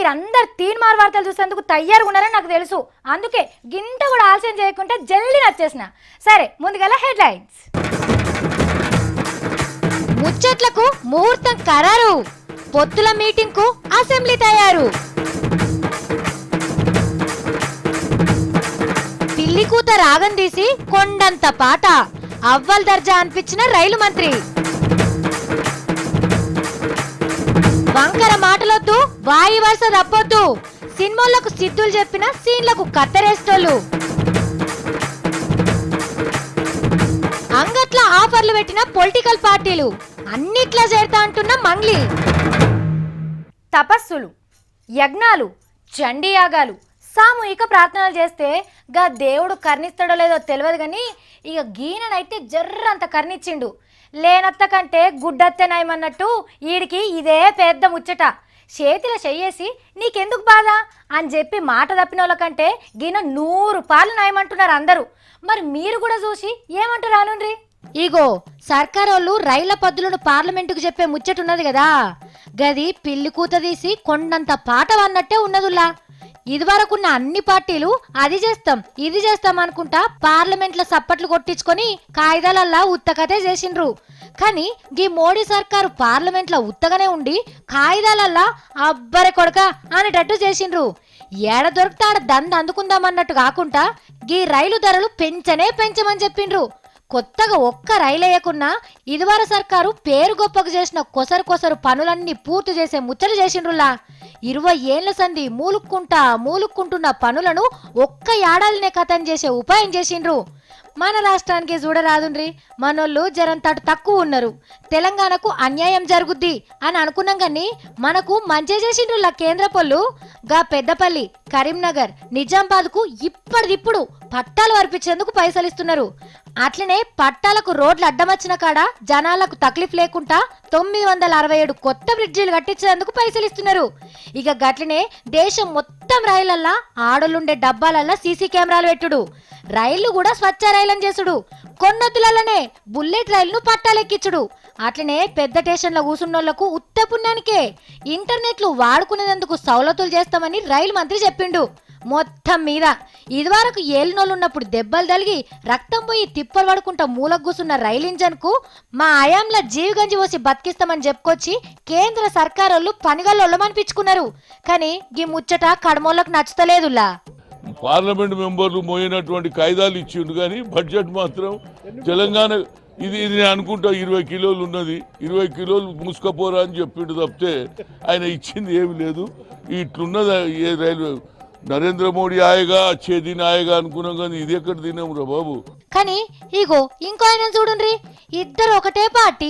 మీరందరు తీన్మార్ వార్తలు చూసేందుకు తయారుగా ఉన్నారని నాకు తెలుసు. అందుకే గింత కూడా ఆలస్యం చేయకుండా జల్దీ వచ్చేసిన. సరే, ముందుగల హెడ్లైన్స్. ముచ్చట్లకు ముహూర్తం ఖరారు, పొత్తుల మీటింగ్ కు అసెంబ్లీ తయారు. పిల్లి కూత రాగం తీసి కొండంత పాట, అవ్వల్ దర్జా అనిపించిన రైలు మంత్రి. వంకర మాటలొద్దు, వాయి వరుస తప్పొద్దు, సినిమాలకు సిద్ధులు చెప్పిన సీన్లకు కత్తరేస్తోళ్ళు. అంగట్ల ఆఫర్లు పెట్టిన పొలిటికల్ పార్టీలు, అన్నిట్లా చేరుతా అంటున్న మంగ్లీ. తపస్సులు, యజ్ఞాలు, చండీ యాగాలు, సామూహిక ప్రార్థనలు చేస్తే గా దేవుడు కర్ణిస్తాడో లేదో తెలియదు కానీ ఇక గీననైతే జర్రంత కర్ణిచ్చిండు. లేనత్త కంటే గుడ్డత్తే నయమన్నట్టు వీడికి ఇదే పెద్ద ముచ్చట. చేతిలో చెయ్యేసి నీకెందుకు బాధ అని చెప్పి మాట తప్పిన వాళ్ళ కంటే గీన 100 పాలు నయమంటున్నారు అందరూ. మరి మీరు కూడా చూసి ఏమంటారు అనుండ్రి. ఇగో సర్కారోళ్ళు రైళ్ల పద్దులను పార్లమెంటుకు చెప్పే ముచ్చటున్నది కదా, గది పిల్లి కూత తీసి కొండంత పాట అన్నట్టే ఉన్నదుల్లా. ఇదివరకున్న అన్ని పార్టీలు అది చేస్తాం ఇది చేస్తాం అనుకుంటా పార్లమెంట్లో సప్పట్లు కొట్టించుకొని కాయిదాలల్లా ఉత్తకతే చేసిండ్రు. కానీ గీ మోడీ సర్కారు పార్లమెంట్లో ఉత్తగానే ఉండి కాయిదాలల్లా అబ్బరే కొడక అనేటట్టు చేసిండ్రు. ఏడ దొరుకుతాడ దంద అందుకుందామన్నట్టు కాకుండా గీ రైలు ధరలు పెంచమని చెప్పిండ్రు. కొత్తగా ఒక్క రైలు వేయకున్నా ఇదివర సర్కారు పేరు గొప్పకు చేసిన కొసరు పనులన్నీ పూర్తి చేసే ముచ్చలు చేసిండ్రులా. 20 ఏళ్ల సంధి మూలుక్కుంటున్న పనులను ఒక్క ఏడాదినే కథం చేసే ఉపాయం చేసిండ్రు. మన రాష్ట్రానికి చూడరాదుండ్రి, మనోళ్ళు జరంతటు తక్కువ ఉన్నారు, తెలంగాణకు అన్యాయం జరుగుద్ది అని అనుకున్నాం కానీ మనకు మంచి చేసిండ్రులా కేంద్ర పళ్ళు. గా పెద్దపల్లి, కరీంనగర్, నిజామాబాద్కు ఇప్పటిదిప్పుడు పట్టాలు వర్పించేందుకు పైసలు ఇస్తున్నారు. అట్లనే పట్టాలకు రోడ్లు అడ్డమచ్చిన కాడ జనాలకు తక్లీఫ్ లేకుండా 967 కొత్త బ్రిడ్జిలు కట్టించేందుకు పైసలు ఇస్తున్నారు. ఇక గట్లనే దేశం మొత్తం రైళ్లల్లా ఆడలుండే డబ్బాలల్లా సీసీ కెమెరాలు పెట్టుడు, రైళ్లు కూడా స్వచ్ఛ రైళ్లను చేసుడు, కొన్నొద్దులనే బుల్లెట్ రైలును పట్టాలెక్కించుడు. అట్లనే పెద్ద స్టేషన్లో కూసున్నోళ్లకు ఉత్త పుణ్యానికే ఇంటర్నెట్లు వాడుకునేందుకు సౌలతులు చేస్తామని రైలు మంత్రి చెప్పిండు. మొత్తం మీద ఇదివరకు ఏలినోళ్ళున్నప్పుడు దెబ్బలు తలిగి రక్తం పోయి తిప్పలు పడుకుంటా మూలకు కూసున్న రైలు ఇంజన్ కు మా ఆయాంల జీవిగంజి పోసి బతికిస్తామని చెప్పుకొచ్చి కేంద్ర సర్కారోళ్ళు పనిగల్లోళ్ళమనిపించుకున్నారు. కానీ ఈ ముచ్చట కడమోళ్ళకు నచ్చుతలేదులా. పార్లమెంట్ మెంబర్లు మోయినటువంటి కాయిదాలు ఇచ్చిండు కానీ బడ్జెట్ మాత్రం తెలంగాణ ఇది నేను అనుకుంటా 20 కిలోలు ఉన్నది, 20 కిలోలు మూసుకపోరా అని చెప్పిండు తప్పితే ఆయన ఇచ్చింది ఏమి లేదు. ఇట్లున్నది ఏ రైల్వే నరేంద్ర మోడీ ఆయగా చేదిన ఆయగా అనుకున్నాం కానీ ఇది ఎక్కడ తినాం రా బాబు. కానీ ఇగో ఇంకో ఆయన చూడండి, ఇద్దరు ఒకటే పార్టీ,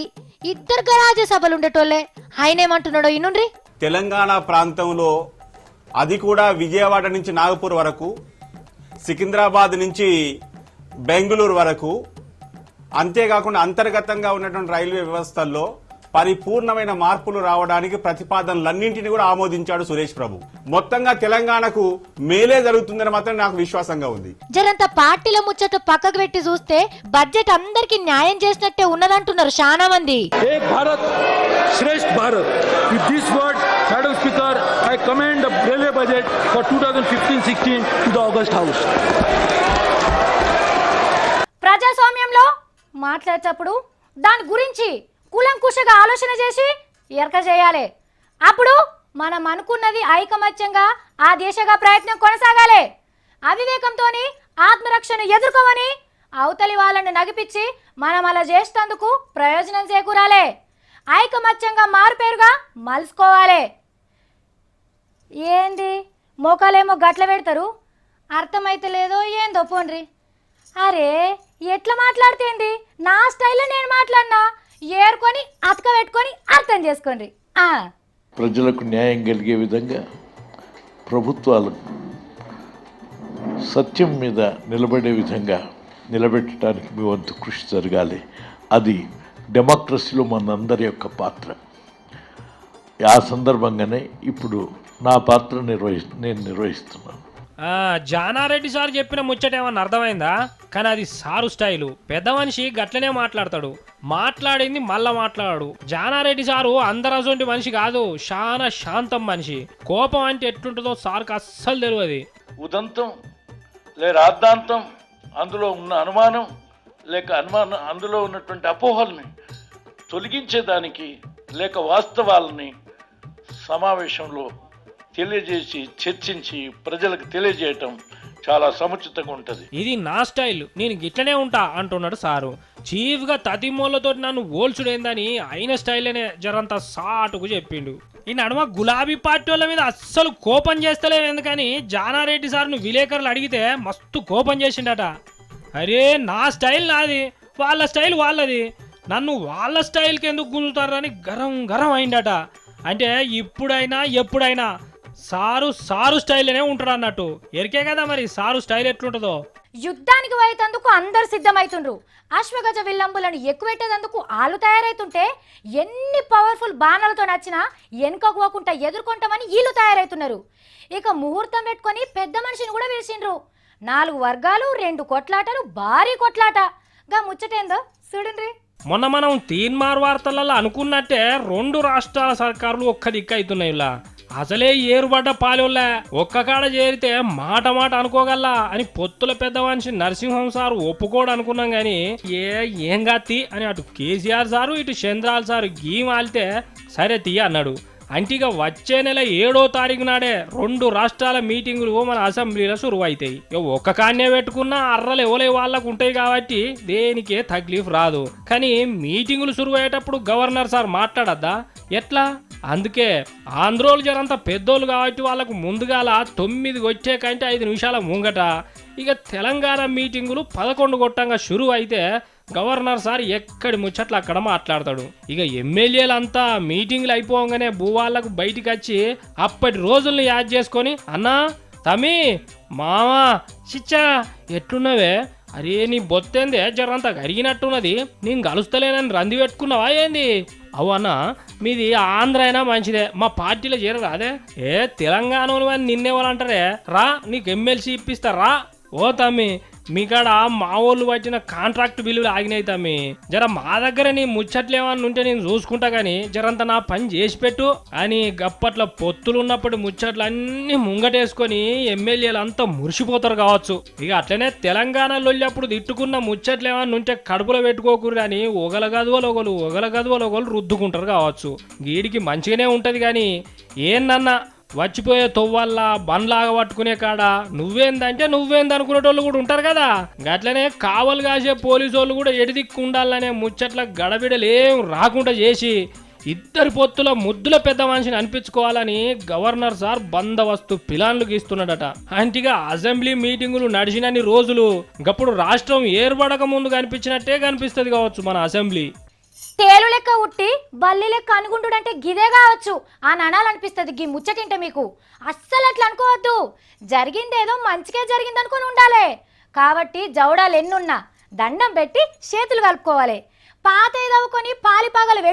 ఇద్దరు గరాజ సభలు ఉండేటోళ్లే. ఆయన ఏమంటున్నాడో ఇనుండ్రి. తెలంగాణ ప్రాంతంలో అది కూడా విజయవాడ నుంచి నాగపూర్ వరకు, సికింద్రాబాద్ నుంచి బెంగళూరు వరకు, అంతేకాకుండా అంతర్గతంగా ఉన్నటువంటి రైల్వే వ్యవస్థల్లో పరిపూర్ణమైన మార్పులు రావడానికి ప్రతిపాదనలన్నింటినీ కూడా ఆమోదించాడు సురేష్ ప్రభు. మొత్తంగా తెలంగాణకు మేలే జరుగుతుందని మాత్రం నాకు విశ్వాసంగా ఉంది. జరంత పార్టీల ముచ్చట పక్కకు పెట్టి చూస్తే బడ్జెట్ అందరికి న్యాయం చేసినట్టే ఉన్నదంటున్నారు చాలా మంది. Ek Bharat Shreshtha Bharat. With this word madam speaker I commend the railway budget for 2015-16 to the august house. ప్రజాస్వామ్యంలో మాట్లాడేటప్పుడు దాని గురించి కూలంకుషగా ఆలోచన చేసి ఎరక చేయాలి. అప్పుడు మనం అనుకున్నది ఐకమత్యంగా ఆ దిశగా ప్రయత్నం కొనసాగాలి. అవివేకంతో ఆత్మరక్షణ ఎదుర్కోవని అవతలి వాళ్ళని నగిపించి మనం అలా చేసేందుకు ప్రయోజనం చేకూరాలి. ఐకమత్యంగా మారుపేరుగా మలుసుకోవాలి. ఏంది మోకాలేమో గట్ల పెడతారు, అర్థమైతే లేదో ఏందో పోండ్రి. అరే ఎట్లా మాట్లాడితేంది, నా స్టైల్లో నేను మాట్లాడినా ఏరుకొని అతక పెట్టుకొని అర్థం చేసుకోండి. ప్రజలకు న్యాయం కలిగే విధంగా ప్రభుత్వాలు సత్యం మీద నిలబడే విధంగా నిలబెట్టడానికి మీ వంతు కృషి జరగాలి. అది డెమోక్రసీలో మనందరి యొక్క పాత్ర. ఆ సందర్భంగానే ఇప్పుడు నా పాత్ర నేను నిర్వహిస్తున్నాను. జానారెడ్డి సార్ చెప్పిన ముచ్చట ఏమన్నా అర్థమైందా? కానీ అది సారు స్టైలు. పెద్ద మనిషి గట్లనే మాట్లాడతాడు, మాట్లాడింది మళ్ళా మాట్లాడాడు. జానారెడ్డి సారు అందరసొంటి మనిషి కాదు, చాలా శాంతం మనిషి. కోపం అంటే ఎట్లుంటుందో సార్కి అస్సలు తెలియదు. ఉదంతం లే రాద్ధాంతం, అందులో ఉన్న అనుమానం లేక అందులో ఉన్నటువంటి అపోహల్ని తొలగించేదానికి లేక వాస్తవాలని సమావేశంలో తెలియజేసి చర్చించి ప్రజలకు తెలియజేయటం చాలా సముచితంగా ఉంటుంది. ఇది నా స్టైల్, నేను గిట్లనే ఉంటా అంటున్నాడు సారు. చీఫ్గా తతిమూలతో నన్ను ఓల్చుడేందని అయిన స్టైల్నే జరంతా సాటుకు చెప్పిండు. ఈ నడుమ గులాబీ పార్టీ వాళ్ళ మీద అస్సలు కోపం చేస్తలేవు, ఎందుకని జానారెడ్డి సార్ను విలేకరులు అడిగితే మస్తు కోపం చేసిండట. అరే నా స్టైల్ నాది, వాళ్ళ స్టైల్ వాళ్ళది, నన్ను వాళ్ళ స్టైల్కి ఎందుకు గుంజుతారని గరం గరం అయిందట. అంటే ఇప్పుడైనా ఎప్పుడైనా సారు స్టైల్నే ఉంటాడు అన్నట్టు. ఎరికే కదా మరి సారు స్టైల్ ఎట్లుంటుందో. యుద్ధానికి పోయేందుకు అందరు సిద్ధమైతుండ్రు. అశ్వగజ విల్లంబులను ఎక్కువెట్టేందుకు ఆలు తయారైతుంటే ఎన్ని పవర్ఫుల్ బాణాలతో నచ్చినా వెనుకపోకుండా ఎదుర్కొంటామని వీళ్ళు తయారైతున్నారు. ఇక ముహూర్తం పెట్టుకొని పెద్ద మనిషిని కూడా పిలిచిండ్రు. 4 వర్గాలు, 2 కొట్లాటలు, భారీ కొట్లాట. గా ముచ్చటేందో చూడండి. మొన్న మనం తీన్మార్ వార్తలలో అనుకున్నట్టే 2 రాష్ట్రాల సర్కారులు ఒక్క దిక్కు అవుతున్నాయి. ఇలా అసలే ఏరుబడ్డ పాలెల్లా ఒక్క కాడ చేరితే మాట అనుకోగల్లా అని పొత్తుల పెద్ద మనిషి నరసింహం సారు ఒప్పుకోడు అనుకున్నాం గాని ఏం గత్తి అని అటు కేసీఆర్ సారు ఇటు చంద్రాల్ సారు గీ మాలితే సరే తీ అన్నాడు. అంటిగా వచ్చే నెల 7వ తారీఖు నాడే 2 రాష్ట్రాల మీటింగులు మన అసెంబ్లీలో సురువైతాయి. ఒక్క కాన్నే పెట్టుకున్నా అర్రలు ఎవలే వాళ్ళకు ఉంటాయి కాబట్టి దేనికే తక్లీఫ్ రాదు. కానీ మీటింగులు సురువయ్యేటప్పుడు గవర్నర్ సార్ మాట్లాడద్దా ఎట్లా? అందుకే ఆంధ్రోలు జరంతా పెద్దోళ్ళు కాబట్టి వాళ్ళకు ముందుగాల 9 వచ్చే కంటే 5 నిమిషాల ముంగట. ఇక తెలంగాణ మీటింగులు 11 కొట్టంగా షురు అయితే గవర్నర్ సార్ ఎక్కడి ముచ్చట్లు అక్కడ మాట్లాడతాడు. ఇక ఎమ్మెల్యేలంతా మీటింగ్లు అయిపోగానే భూవాళ్ళకు బయటికి వచ్చి అప్పటి రోజుల్ని యాద్ చేసుకొని అన్నా తమ్మి మామా చిచ్చా ఎట్లున్నవే, అరే నీ బొత్తేందే జరంతా కరిగినట్టున్నది, నేను కలుస్తలేనని రంది పెట్టుకున్నావా ఏంది? అవునా మీది ఆంధ్ర అయినా మంచిదే, మా పార్టీలో చేరరా అదే? తెలంగాణలో అని నిన్నేవాళ్ళంటారే, రా నీకు ఎమ్మెల్సీ ఇప్పిస్తారా? ఓ తమ్మి మీకాడ మా వాళ్ళు పట్టిన కాంట్రాక్ట్ బిల్లులు ఆగినాయి తమ్మి, జర మా దగ్గర నీ ముచ్చట్లు ఏమన్నా ఉంటే నేను చూసుకుంటా గానీ జరంతా నా పని చేసి పెట్టు అని గప్పట్ల పొత్తులు ఉన్నప్పుడు ముచ్చట్లు అన్ని ముంగటేసుకొని ఎమ్మెల్యేలు అంతా మురిసిపోతారు కావచ్చు. ఇక అట్లనే తెలంగాణలో అప్పుడు తిట్టుకున్న ముచ్చట్లు ఏమన్నా ఉంటే కడుపులో పెట్టుకోకూరు అని ఒగల గదువలు రుద్దుకుంటారు కావచ్చు. వీడికి మంచిగానే ఉంటది కానీ ఏందన్నా వచ్చిపోయే తొవ్వల్లా బండ్లాగా పట్టుకునే కాడ నువ్వేందనుకునేటోళ్ళు కూడా ఉంటారు కదా. గట్లనే కావలు కాసే పోలీసు వాళ్ళు కూడా ఎడిదిక్కు ఉండాలనే ముచ్చట్ల గడబిడలేం రాకుండా చేసి 2 పొత్తుల ముద్దుల పెద్ద మనిషిని అనిపించుకోవాలని గవర్నర్ సార్ బందోబస్తు ప్లాన్లు గీస్తున్నాడట. అంటిగా అసెంబ్లీ మీటింగులు నడిచినన్ని రోజులు గప్పుడు రాష్ట్రం ఏర్పడక ముందు కనిపించినట్టే కనిపిస్తుంది కావచ్చు మన అసెంబ్లీ. తేలు లెక్క ఉట్టి బల్లి లెక్క అనుకుంటుడంటే గిదే కావచ్చు అని అనాలనిపిస్తుంది. గీ ముచ్చటింటే మీకు అస్సలు అట్లా అనుకోవద్దు. జరిగిందేదో మంచిగా జరిగింది అనుకుని ఉండాలి. కాబట్టి జవడాలు ఎన్నున్నా దండం పెట్టి చేతులు కలుపుకోవాలి. పాత ఏదవుకొని పాలిపాగలు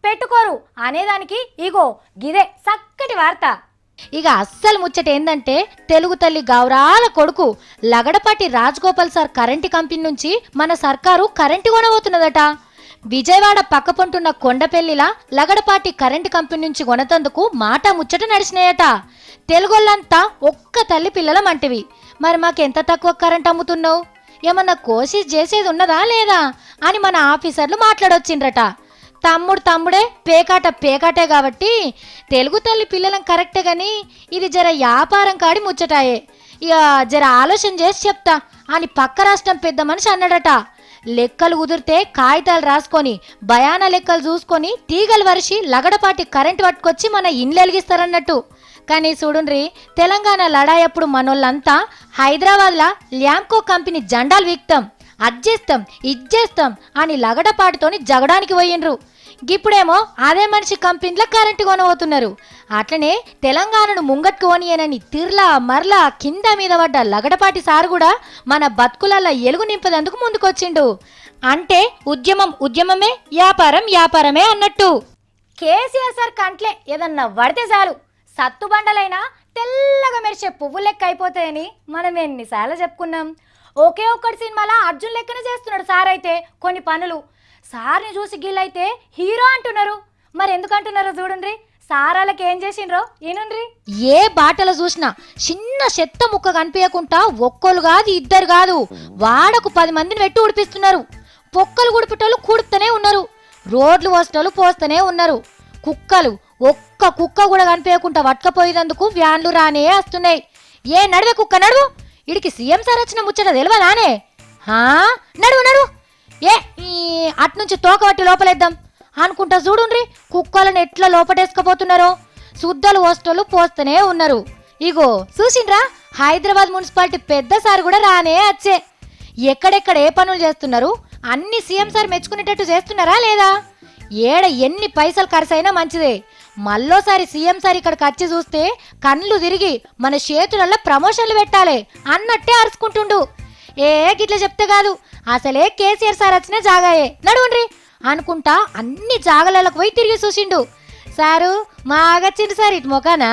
పెట్టుకోరు అనేదానికి ఇగో గిదే చక్కటి వార్త. ఇక అస్సలు ముచ్చట ఏందంటే తెలుగు తల్లి గౌరాల కొడుకు Lagadapati Rajagopal sir current company నుంచి మన సర్కారు కరెంటు కొనబోతున్నదట. విజయవాడ పక్కపొంటున్న కొండపెల్లిలా లగడపాటి కరెంటు కంపెనీ నుంచి కొనతందుకు మాట ముచ్చట నడిచినాయట. తెలుగోళ్ళంతా ఒక్క తల్లి పిల్లల మంటివి, మరి మాకెంత తక్కువ కరెంట్ అమ్ముతున్నావు, ఏమన్నా కోసిస్ చేసేది ఉన్నదా లేదా అని మన ఆఫీసర్లు మాట్లాడొచ్చిండ్రట. తమ్ముడే పేకాటే కాబట్టి తెలుగు తల్లి పిల్లలం కరెక్టే గాని ఇది జర వ్యాపారం కాడి ముచ్చటాయే, ఇక జర ఆలోచన చేసి చెప్తా అని పక్క రాష్ట్రం పెద్ద మనిషి అన్నాడట. లెక్కలు కుదిరితే కాగితాలు రాసుకొని భయాన లెక్కలు చూసుకొని తీగలు వరిసి లగడపాటి కరెంటు పట్టుకొచ్చి మన ఇండ్లు వెలిగిస్తారన్నట్టు. కానీ చూడుండ్రి తెలంగాణ లడాయప్పుడు మనోళ్ళంతా హైదరాబాద్లా ల్యాంకో కంపెనీ జెండాలు వీక్తాం, అజ్జేస్తాం ఇజ్జేస్తాం అని లగడపాటితోని జగడానికి పోయిండ్రు. ఇప్పుడేమో అదే మనిషి కంపెనీలో కరెంటు కొనబోతున్నారు. అట్లనే తెలంగాణను ముంగట్కు కొనియనని తిర్లా మర్లా కింద మీద పడ్డ లగడపాటి సారు కూడా మన బతుకులల్లో ఎలుగు నింపదందుకు ముందుకొచ్చిండు. అంటే ఉద్యమమే వ్యాపారమే అన్నట్టు. కేసీఆర్ సార్ కంట్లే ఏదన్నా పడితే చాలు సత్తుబండలైనా తెల్లగా మెరిసే పువ్వు లెక్క అయిపోతాయని మనం ఎన్నిసార్లు చెప్పుకున్నాం. ఒకే ఒక్కటి సినిమాలో అర్జున్ లెక్కనే చేస్తున్నాడు సార్ అయితే కొన్ని పనులు. సార్ని చూసి గిల్లైతే హీరో అంటున్నారు. మరి ఎందుకు అంటున్నారో చూడండి. సారాలకి ఏం చేసిండ్రో ఏనుండ్రి. ఏ బాటలో చూసినా చిన్న చెత్త ముక్క కనిపించకుండా ఒక్కరు కాదు ఇద్దరు కాదు వాడకు 10 మందిని పెట్టి ఉడిపిస్తున్నారు. పొక్కలు గుడిపిటోళ్ళు కూడుపుతూనే ఉన్నారు. రోడ్లు పోసేటోళ్ళు పోస్తూనే ఉన్నారు. కుక్కలు ఒక్క కుక్క కూడా కనిపించకుండా వట్కపోయేందుకు వ్యాన్లు రానే వస్తున్నాయి. ఏ నడువే కుక్క నడువు, ఇడికి సీఎం సార్ వచ్చిన ముచ్చట తెలియదానే? నడువు నడువు, ఏ అట్నుంచి తోకబట్టి లోపలేద్దాం అనుకుంటా చూడుండ్రి. కుక్కలను ఎట్లా లోపటేసుకపోతున్నారో. శుద్ధలు పోస్టోళ్ళు పోస్తూనే ఉన్నారు. ఇగో చూసిండ్రా, హైదరాబాద్ మున్సిపాలిటీ పెద్ద సార్ కూడా రానే వచ్చే. ఎక్కడెక్కడ ఏ పనులు చేస్తున్నారు అన్ని సీఎం సార్ మెచ్చుకునేటట్టు చేస్తున్నారా లేదా? ఏడ ఎన్ని పైసలు ఖర్చైనా మంచిదే. మళ్ళోసారి సీఎం సార్ ఇక్కడికి వచ్చి చూస్తే కళ్ళు తిరిగి మన చేతులలో ప్రమోషన్లు పెట్టాలి అన్నట్టే అరుచుకుంటుండు. గిట్లా చెప్తే కాదు, అసలే కేసీఆర్ సార్ వచ్చిన జాగాయే నడువుండ్రి అనుకుంటా అన్ని జాగలకు పోయి తిరిగి చూసిండు. సారు మాగచ్చిండు సార్ ఇటు మొకానా.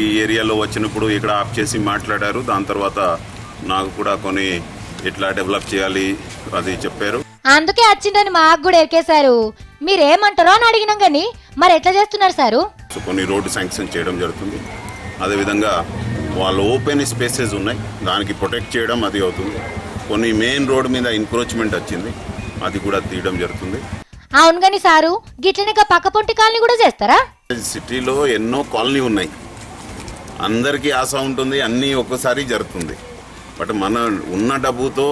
ఈ ఏరియాలో వచ్చినప్పుడు ఇక్కడ ఆఫ్ చేసి మాట్లాడారు. దాని తర్వాత నాకు కూడా కొన్ని ఎట్లా డెవలప్ చేయాలి అది చెప్పారు. అందుకే వచ్చిండని మాకు కూడా ఎరికేశారు. మీరేమంటారో అని అడిగినాం కానీ మరి ఎట్లా చేస్తున్నారు సారు? కొన్ని రోడ్డు శాంక్షన్ చేయడం జరుగుతుంది. అదేవిధంగా వాళ్ళు ఓపెన్ స్పేసెస్ ఉన్నాయి, దానికి ప్రొటెక్ట్ చేయడం అది అవుతుంది. కొన్ని మెయిన్ రోడ్ మీద ఎన్క్రోచ్మెంట్ వచ్చింది, అది కూడా తీయడం జరుగుతుంది. అవును కానీ సారు గిట్లనే పక్కపొంటి కాలనీ కూడా చేస్తారా? సిటీలో ఎన్నో కాలనీ ఉన్నాయి, అందరికీ ఆశ ఉంటుంది, అన్నీ ఒక్కసారి జరుగుతుంది. బట్ మన ఉన్న డబ్బుతో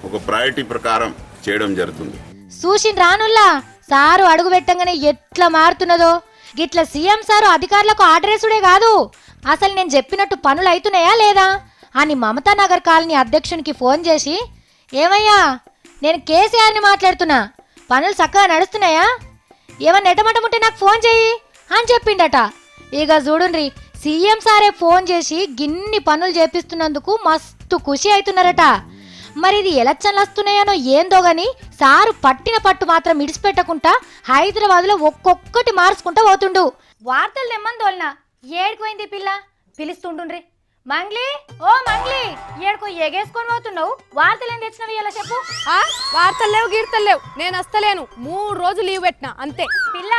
ఒక ప్రయారిటీ ప్రకారం చేయడం జరుగుతుంది. చూసిన రానుల్లా సారు అడుగు పెట్టంగానే ఎట్లా మారుతున్నదో. గిట్ల సీఎం సారు అధికారులకు ఆర్డరేసుడే కాదు, అసలు నేను చెప్పినట్టు పనులు అవుతున్నాయా లేదా అని మమతా నగర్ కాలనీ అధ్యక్షునికి ఫోన్ చేసి, ఏమయ్యా నేను కేసీఆర్ని మాట్లాడుతున్నా, పనులు చక్కగా నడుస్తున్నాయా, ఏమన్నా ఎటమటముంటే నాకు ఫోన్ చెయ్యి అని చెప్పిండట. ఇక చూడుండ్రి, సీఎం సారే ఫోన్ చేసి గిన్ని పనులు చేపిస్తున్నందుకు మస్తు ఖుషి అవుతున్నారట. మరి ఇది ఎలక్షన్లు వస్తున్నాయనో ఏందో గాని సారు పట్టిన పట్టు మాత్రం ఇడిచిపెట్టకుండా హైదరాబాద్ లో ఒక్కొక్కటి మార్చుకుంటా పోతుండు. వార్తలు నెమ్మందోల్నా ఏడుకోయింది పిల్ల పిలుస్తుండ్రి. మంగ్లీ ఓ మంగ్లీ, ఏడుకో ఎగేసుకొని పోతున్నావు, వార్తలు ఏం తెచ్చినవి ఇలా చెప్పు. వార్తలు లేవు గీర్తలు లేవు, నేను వస్తలేను. 3 రోజులు లీవ్ పెట్టినా అంతే. పిల్ల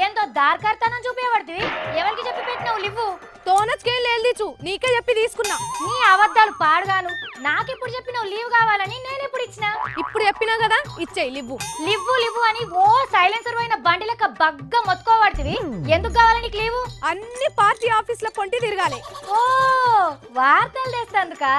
ఏందో దార్కార్తనం చూపేవాడుతుంది, ఎవరికి చెప్పి పెట్టినావు లివ్వు? తోనచ్కేం లేదు, నీకే చెప్పి తీసుకున్నా. నీ అబద్ధాలు పాడుగాను. నాకెప్పుడు చెప్పినావు లీవ్ కావాలని? నేను ఎప్పుడు ఇచ్చినా? ఇప్పుడు చెప్పినా కదా, ఇచ్చేయి లివ్వు. లివ్వు లివ్వు అని ఓ సైలెన్సర్ పోయిన బండి లెక్క బగ్గ మొత్తుకోబడుతుంది. ఎందుకు కావాలి నీకు లీవు? అన్ని పార్టీ ఆఫీసుల పొంటి తిరగాలి. ఓ వార్తలు తెస్తందుకా?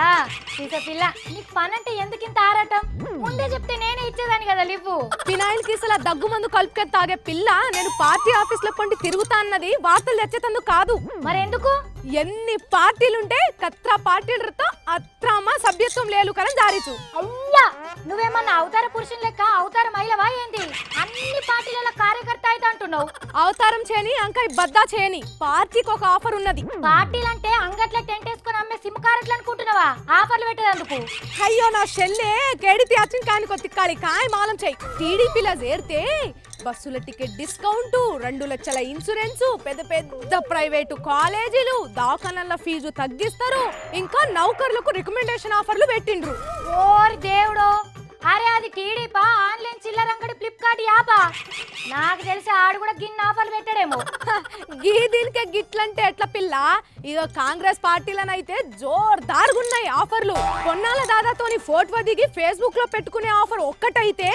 పిల్ల నీకు పనంటే ఎందుకు ఇంత ఆరాటం? ముందే చెప్తే నేనే ఇచ్చేదాన్ని కదా లివ్వు. ఫినాయిల్ కీసలా దగ్గు మందు కలుపుకొని తాగే పిల్ల నేను పార్టీ ఆఫీసుల పొంటి తిరుగుతా అన్నది వార్తలు తెచ్చేతందుకు కాదు. మరెందుకు? ఎన్ని పార్టీలుంటే కత్రా పార్టీలతో అత్రామా సభ్యత్వం లేదు కదా జారీచు. అయ్యా నువ్వేమన్నా అవతార పురుషుని లెక్క అవతార మహిళవా ఏంది? అన్ని పార్టీల కార్యకర్త అయితే అంటున్నావు. అవతారం చేయని అంకాయ బద్దా చేయని పార్టీకి ఒక ఆఫర్ ఉన్నది. పార్టీలంటే అంగట్ల టెంట్ వేసుకొని అమ్మే సిమ్ కార్డులు అనుకుంటున్నావా ఆఫర్లు పెట్టేందుకు? అయ్యో నా షెల్లే కేడిపి వచ్చిన కాని కొత్తిక్కాలి కాయ మాలం చెయ్యి. టీడీపీలో చేరితే బస్సుల టికెట్ డిస్కౌంట్, 2 లక్షల ఇన్సూరెన్స్, పెద్ద పెద్ద ప్రైవేటు కాలేజీలు, దవాఖానాల ఫీజు తగ్గిస్తారు, ఇంకా నౌకర్లకు రికమెండేషన్ ఆఫర్లు పెట్టిండ్రు. ఓరి దేవుడో, అరే అది టీడీపా ఆన్లైన్ చిల్లర అంగడి ఫ్లిప్కార్ట్ యాపా? నాకు తెలిసి ఆడు కూడా గిన్నె ఆఫర్లు పెట్టాడేమో. గీ దీనికే గిట్లంటే ఎట్లా పిల్ల? ఇదో కాంగ్రెస్ పార్టీలనైతే జోర్దార్గా ఉన్నాయి ఆఫర్లు. కొన్నాళ్ళ దాదాతోని ఫోటో దిగి ఫేస్బుక్ లో పెట్టుకునే ఆఫర్ ఒక్కటైతే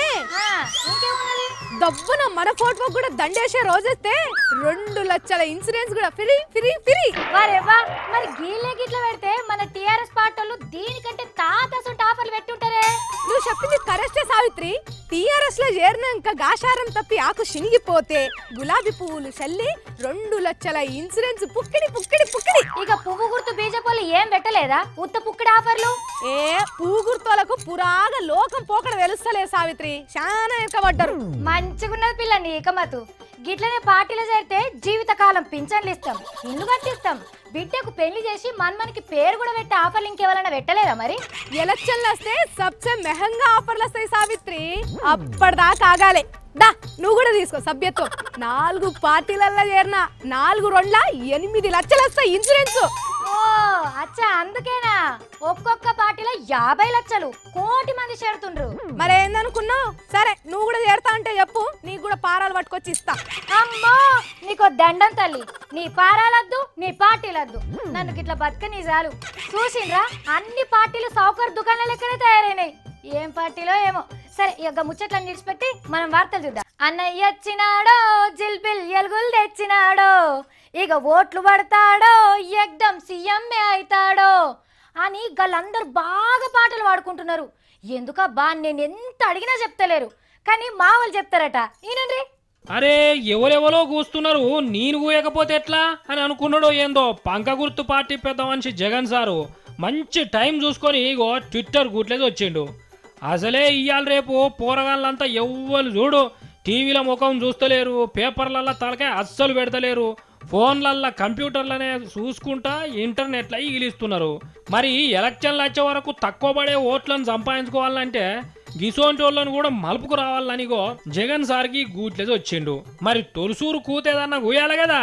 ఇంకేమున్నది? దబ్బున మన ఫోటో కూడా దండేసే రోజైతే 2 లక్షల ఇన్సూరెన్స్ కూడా ఫ్రీ ఫ్రీ ఫ్రీ. వారేవా, మరి గీళ్ళే గిట్ల పెడితే మన టీఆర్ఎస్ పార్టీలు దీనికంటే తాతసంట ఆఫర్లు పెట్టుంటారే. నువ్వు చెప్పింది కరెక్టే సావిత్రి. టీఆర్ఎస్ లో చేరినాక గాషారం తప్పి ఆకు శినిగిపోతే గులాబీ పువ్వులు చల్లి 2 లక్షల ఇన్సూరెన్స్ పుక్కిడి పుక్కిడి పుక్కిడి. ఇక పువ్వు గుర్తు బీజేపీలు ఏం పెట్టలేదా ఉత్త పుక్కిడి ఆఫర్లు? పువ్వు గుర్తులకు పురాగా లోకం పోకడ తెలుస్తలే సావిత్రి, చాలా ఎక్కబడ్డారు. మంచిగున్నది పిల్ల నీ ఇకమతు. గిట్లనే పార్టీలో చేరితే జీవితకాలం పింఛన్లు ఇస్తాం, ఇల్లు కట్టిస్తాం, బిడ్డకు పెళ్లి చేసి మన్మనికి పేరు కూడా పెట్టే ఆఫర్లు ఇంకెవరైనా పెట్టలేదా? మరి ఎలక్షన్లు వస్తే సబ్సే మెహంగా ఆఫర్లు వస్తాయి సావిత్రి, అప్పటిదాకా ఆగాలి. దా నువ్వు కూడా తీసుకో సభ్యత్వం. 4 పార్టీలలో చేరిన 4 2 8 లక్షలు వస్తాయి ఇన్సూరెన్స్. ఓ అచ్చా అందుకేనా ఒక్కొక్క పార్టీలో 50 లక్షలు కోటి మంది చేరుతుండ్రు. మరి ఏందనుకున్నావు? సరే నువ్వు కూడా చేరతా అంటే చెప్పు, నీకు కూడా పారాలు పట్టుకొచ్చి ఇస్తా. అమ్మో నీకో దండం తల్లి, నీ పారాలద్దు నీ పార్టీలద్దు, నన్ను గిట్ల బతకని చాలు. చూసిండ్రా అన్ని పార్టీలు సౌకర్ దుకాణాల లెక్కనే తయారైనాయి. ఏం పార్టీలో ఏమో. సరే ఇక ముచ్చట్లను నిడిచిపెట్టి మనం వార్తలు చూద్దాం. అన్నయ్య వచ్చినాడో జిల్బిల్ ఎలుగులు తెచ్చినాడో, ఇక ఓట్లు పడతాడో ఎగ్దం సీఎంఏ అవుతాడో అని వాళ్ళందరూ బాగా పాటలు పాడుకుంటున్నారు. ఎందుకబ్బా నేను ఎంత అడిగినా చెప్తలేరు, కానీ మా వాళ్ళు చెప్తారట. ఈయనండి అరే ఎవరెవరో కూస్తున్నారు, నేను కూయకపోతే ఎట్లా అని అనుకున్నాడో ఏందో పంక గుర్తు పార్టీ పెద్ద మనిషి జగన్ సారు మంచి టైం చూసుకొని ఇగో ట్విట్టర్ గుట్లేసి వచ్చిండు. అసలే ఇయ్యాల రేపు పోరగాళ్ళంతా ఎవ్వరు చూడు టీవీలో ముఖం చూస్తలేరు, పేపర్లల్లో తలకాయ అస్సలు పెడతలేరు, ఫోన్లల్లో కంప్యూటర్లనే చూసుకుంటా ఇంటర్నెట్లో ఇగిలిస్తున్నారు. మరి ఎలక్షన్లు వచ్చే వరకు తక్కువ పడే ఓట్లను సంపాదించుకోవాలంటే గిసోంటి వాళ్ళని కూడా మలుపుకు రావాలనిగో జగన్ సార్కి గూట్లేసి వచ్చిండు. మరి తొలుసూరు కూతేదన్నా కూయాలి కదా,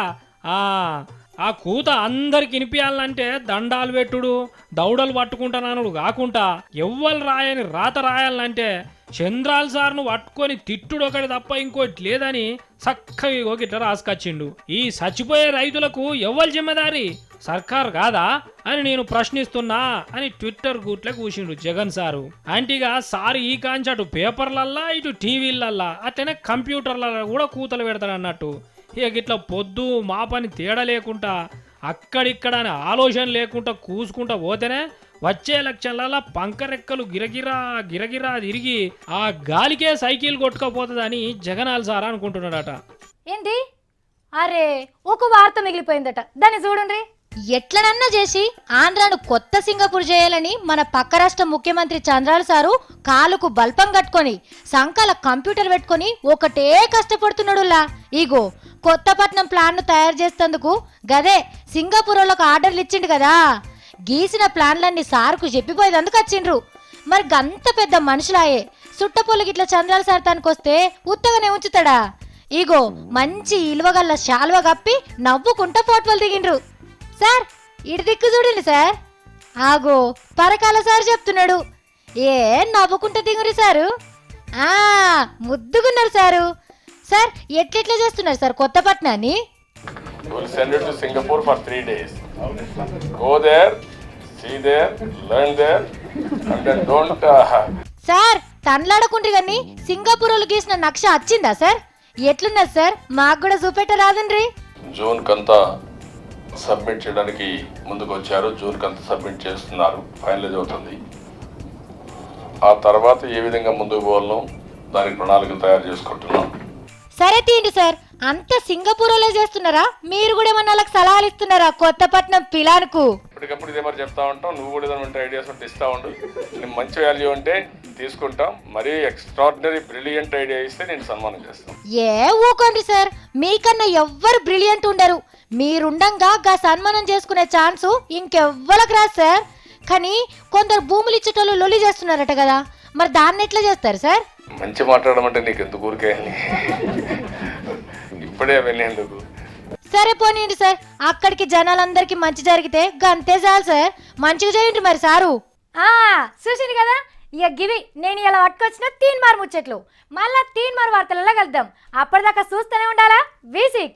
ఆ కూత అందరికి వినిపించాలంటే దండాలు పెట్టుడు దౌడలు పట్టుకుంటాననుడు కాకుండా ఎవ్వరు రాయని రాత రాయాలంటే చంద్రాల్ సార్ను పట్టుకొని తిట్టుడు ఒకటి తప్ప ఇంకోటి లేదని చక్కగా గిట్ల రాసుకొచ్చిండు. ఈ చచ్చిపోయే రైతులకు ఎవ్వరు జిమ్మెదారి, సర్కార్ కాదా అని నేను ప్రశ్నిస్తున్నా అని ట్విట్టర్ గూట్లే కూర్చిండు జగన్ సారు. అంటిగా సార్ ఈ కాంచటు పేపర్లల్లా ఇటు టీవీలల్లా అట్లనే కంప్యూటర్లలో కూడా కూతలు పెడతాడు అన్నట్టు. ఇక ఇట్లా పొద్దు మా పని తేడా లేకుండా అక్కడిక్కడ అని ఆలోచన లేకుండా కూసుకుంటా పోతేనే వచ్చే ఎలక్షన్లలో పంకరెక్కలు గిరగిరా గిరగిరా తిరిగి ఆ గాలికే సైకిల్ కొట్టుకపోతుందని జగనాల్ సార్ అనుకుంటున్నాడట. ఏంది? అరే ఒక వార్త మిగిలిపోయిందట, దాన్ని చూడండి. ఎట్లనన్నా చేసి ఆంధ్రాను కొత్త సింగపూర్ చేయాలని మన పక్క రాష్ట్ర ముఖ్యమంత్రి చంద్రాలు సారు కాలుకు బల్పం కట్టుకొని సంకాల కంప్యూటర్ పెట్టుకొని ఒకటే కష్టపడుతున్నాడులా. ఇగో కొత్తపట్నం ప్లాన్ ను తయారు చేసేందుకు గదే సింగపూర్ వాళ్ళకు ఆర్డర్లు ఇచ్చిండు కదా, గీసిన ప్లాన్లన్నీ సార్కు చెప్పిపోయేందుకు వచ్చిండ్రు. మరి గంత పెద్ద మనుషులాయే సుట్టపొల్లు గిట్ల చంద్రాలు సార్ తనకొస్తే ఉత్తగానే ఉంచుతాడా? ఇగో మంచి ఇలువగల్ల శాల్వ కప్పి నవ్వుకుంటా ఫోటోలు దిగిండ్రు. సార్ ఇటు దిక్కు చూడండి సార్, ఆగో పరకాల సార్ చెప్తున్నాడు. ఏ నవ్వుకుంటా దిగురి సారు, ముద్దుగున్నారు సారు. సార్ ఎట్లెట్లా చేస్తున్నారు sir కొత్తపట్నాన్ని? We'll send you to Singapore for 3 days. Go there, see there, learn there, and then don't... sir తనలాడకుండ్రి కానీ సింగపూర్ వాళ్ళు గీసిన నక్ష వచ్చిందా సార్? ఎట్లున్నారు సార్? మాకు కూడా చూపెట్ట రాదండ్రి. జూన్ కంతా సబ్మిట్ చేయడానికి ముందుకు వచ్చారు. జూన్ కంతా సబ్మిట్ చేస్తున్నారు, ఫైనలైజ్ అవుతుంది. ఆ తర్వాత ఏ విధంగా ముందుకు పోవాలో దానికి ప్రణాళిక తయారు చేసుకుంటున్నాం. సరే తీయండి సార్, అంత సింగపూర్ వాళ్ళే చేస్తున్నారా? మీరు కూడా ఏమన్నా వాళ్ళకి సలహాలు ఇస్తున్నారా కొత్తపట్నం పిలానుకు? ఇప్పటికప్పుడు ఇదే మరి చెప్తా ఉంటాం, నువ్వు కూడా ఏదైనా ఐడియాస్ ఉంటే ఇస్తా ఉండు. నేను మంచి వాల్యూ ఉంటే తీసుకుంటాం, మరీ ఎక్స్ట్రాడినరీ బ్రిలియంట్ ఐడియా ఇస్తే నేను సన్మానం చేస్తాను. ఏ ఊకోండి సార్, మీకన్నా ఎవ్వరు బ్రిలియంట్ ఉండరు. మీరుండంగా గా సన్మానం చేసుకునే ఛాన్సు ఇంకెవ్వరికి రాదు సార్. కానీ కొందరు భూములు ఇచ్చేటోళ్ళు లొల్లి చేస్తున్నారట కదా, మరి దాన్ని ఎట్లా చేస్తారు సార్? మంచి మాట్లాడమంటే నీకు ఎందుకు ఊరికే ఇప్పుడే వెళ్ళేందుకు. సరే పోనీయండి సార్, అక్కడికి జనాలందరికి మంచి జరిగితే గంతే చాలు సార్. మంచిగా చేయండి మరి సారు. చూసింది కదా, ఇక గివి నేను ఇలా పట్టుకొచ్చిన 3 మార్ ముచ్చట్లు. మళ్ళా 3 మార్ వార్తలలో కలుద్దాం. అప్పటిదాకా చూస్తూనే ఉండాలా V6.